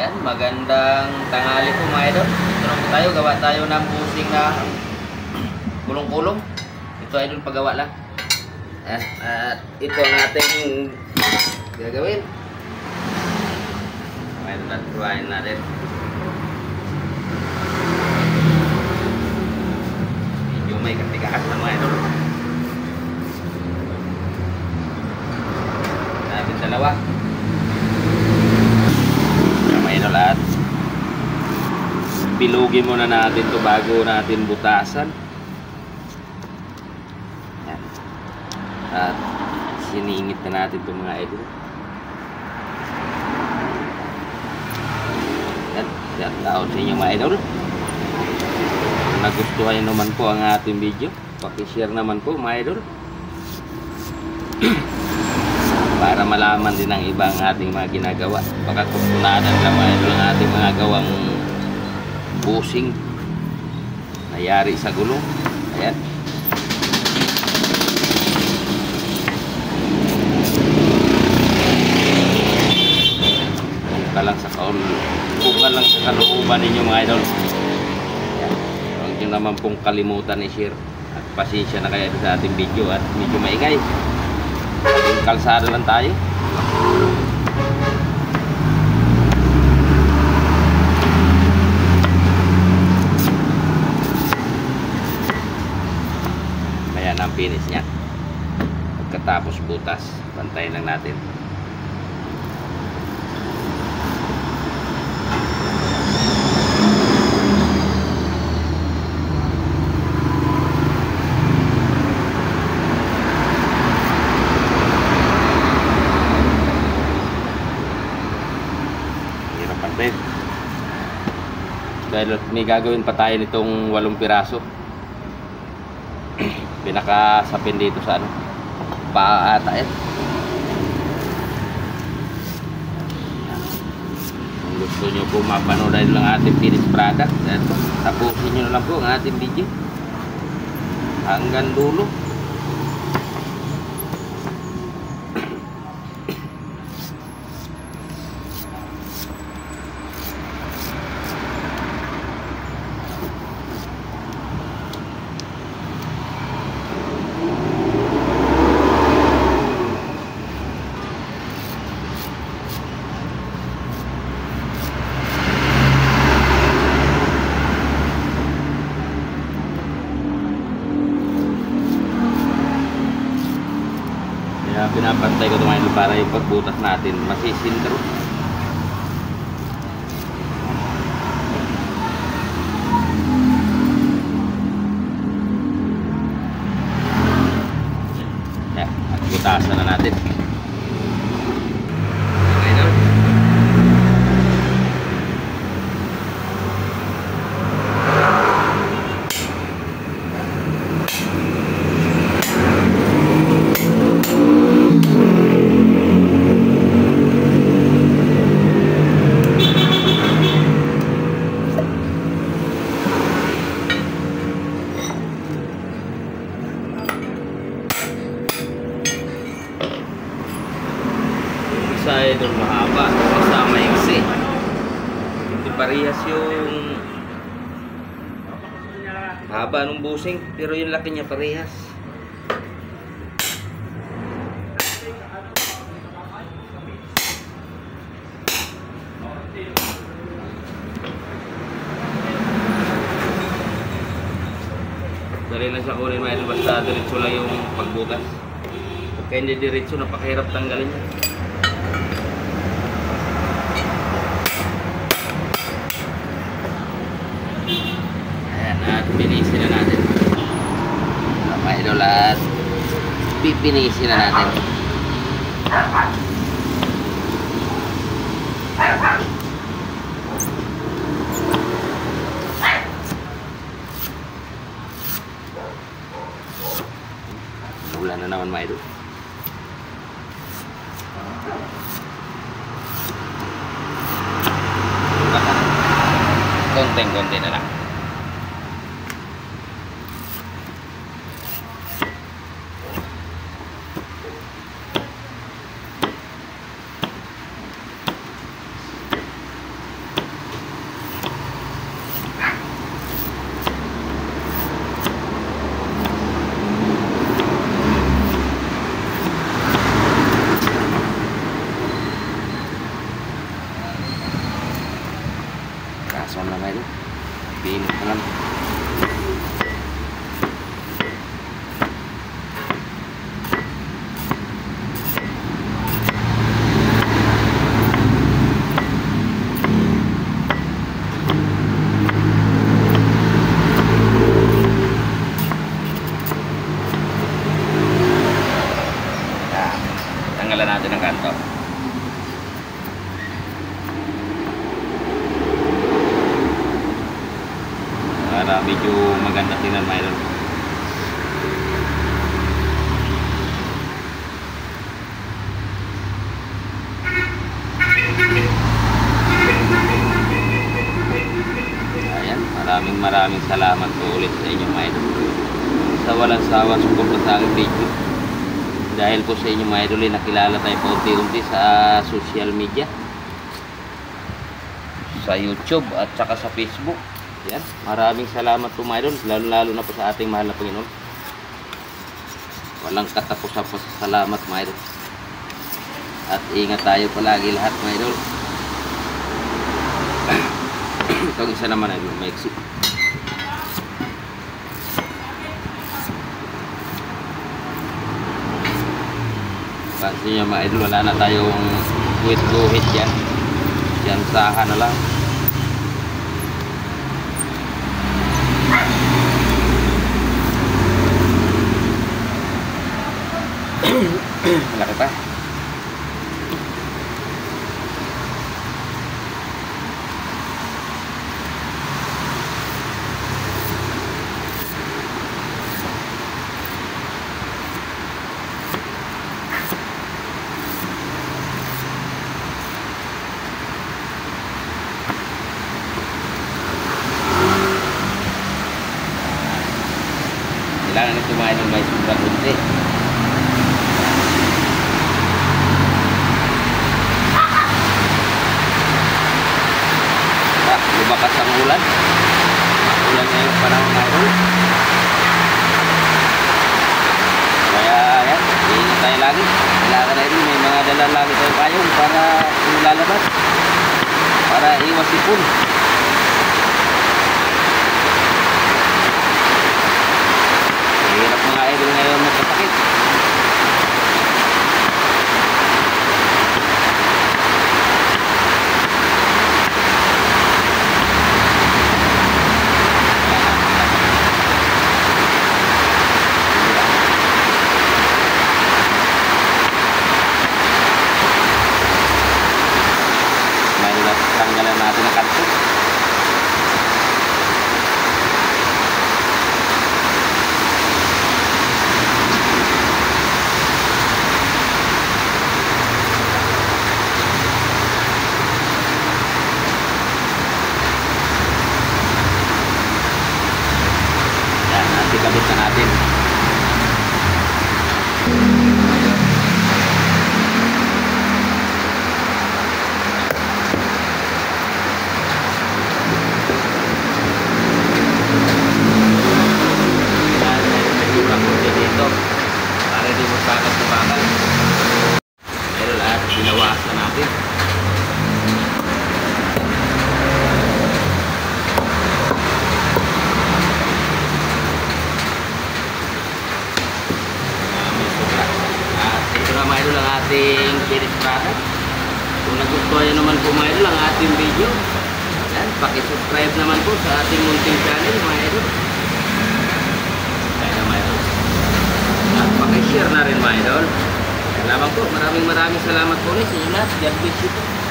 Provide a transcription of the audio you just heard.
Ayan, magandang tanghali po mga idol. Ito na po tayo, gawa tayo ng busing na kulong-kulong. Ito idol, paggawa lang. Ayan, at ito ang ating gagawin. Mga idol, at gawain natin. Medyo may katigaas na mga idol. Natin dalawa. At bilugin muna natin to bago natin butasan. Yan. At siningit na natin to mga idol. At shout out sa inyo mga idol. Kung nagustuhan nyo naman po ang ating video, pakishare naman po mga idol. Para malaman din ng ibang ating mga ginagawa. Baka kusunadan lang mga idol ang ating mga gawang busing nayari sa gulong. Ayan. Bunga lang sa kalooban ninyo mga idol. Ayan. Huwag nyo naman pong kalimutan i-share. At pasensya na kayo sa ating video at medyo maingay. Kalsada lang tayo. Ayan ang finish niya. Pagkatapos butas, bantayin lang natin. Dahil may gagawin pa tayo nitong 8 piraso. Pinakasapin dito sa ano, paa ata yan. Kung gusto nyo po mapanood dahil lang ating finished product, tapusin nyo na lang po ang ating video hanggang dulo. Pinapantay ko ito para yung pagbutas natin masisintro. Yan, at butasan na natin. Sa idol mahaba, sa maiksi. Hindi parehas yung haba ng busing, pero yung laki niya parehas. Dali lang siya kunin mga idol, basta diretso lang yung pagbukas. Pagka hindi diretso, napakahirap tanggalin niya. At pinisin na natin mga idol at pipinisin na natin. Ulan na naman mga idol. Konting-konti na lang. Buksan lang ito. Pinit na lang. Tanggalan natin ang kanto. Para medyo maganda tingnan mga idol. Ayan, maraming salamat po ulit sa inyo mga idol. Sa walang sawa suporta sa aking video. Dahil po sa inyo mga idol, nakilala tayo paunti-unti sa social media, sa YouTube at saka sa Facebook. Yan, maraming salamat po mga idol, lalo na po sa ating mahal na Panginoon. Walang katapusan po sa salamat mga idol. At ingat tayo palagi lahat mga idol. Itong isa naman idol, may exit. Pansin nyo mga idol, wala na tayong guhit-guhit yan. Yan sahan na lang. Malaki pa. Kailangan ito mga idol may sobrang kunti. Lumakas ang ulan. Ulan ngayong panahon mga idol. Kaya yan, ingat tayo lagi. Kailangan na rin may mga dala lagi tayo payong para lalabas, para iwas sipon. Hirap mga idol ngayon magkasakit. Tanggalan natin ang kanto. Yan, natin kabit na natin. Dito para di magbakas-bakas. Pero lahat binawasan natin. May sobra. At ito na mga idol ang ating finished product. Kung nagustuhan nyo naman po mga idol ang ating video, yan, pakisubscribe naman po sa ating munting channel mga idol. Pakishare na rin mga idol. Salamat po. Maraming salamat po ulit sa inyo lahat. God bless you po.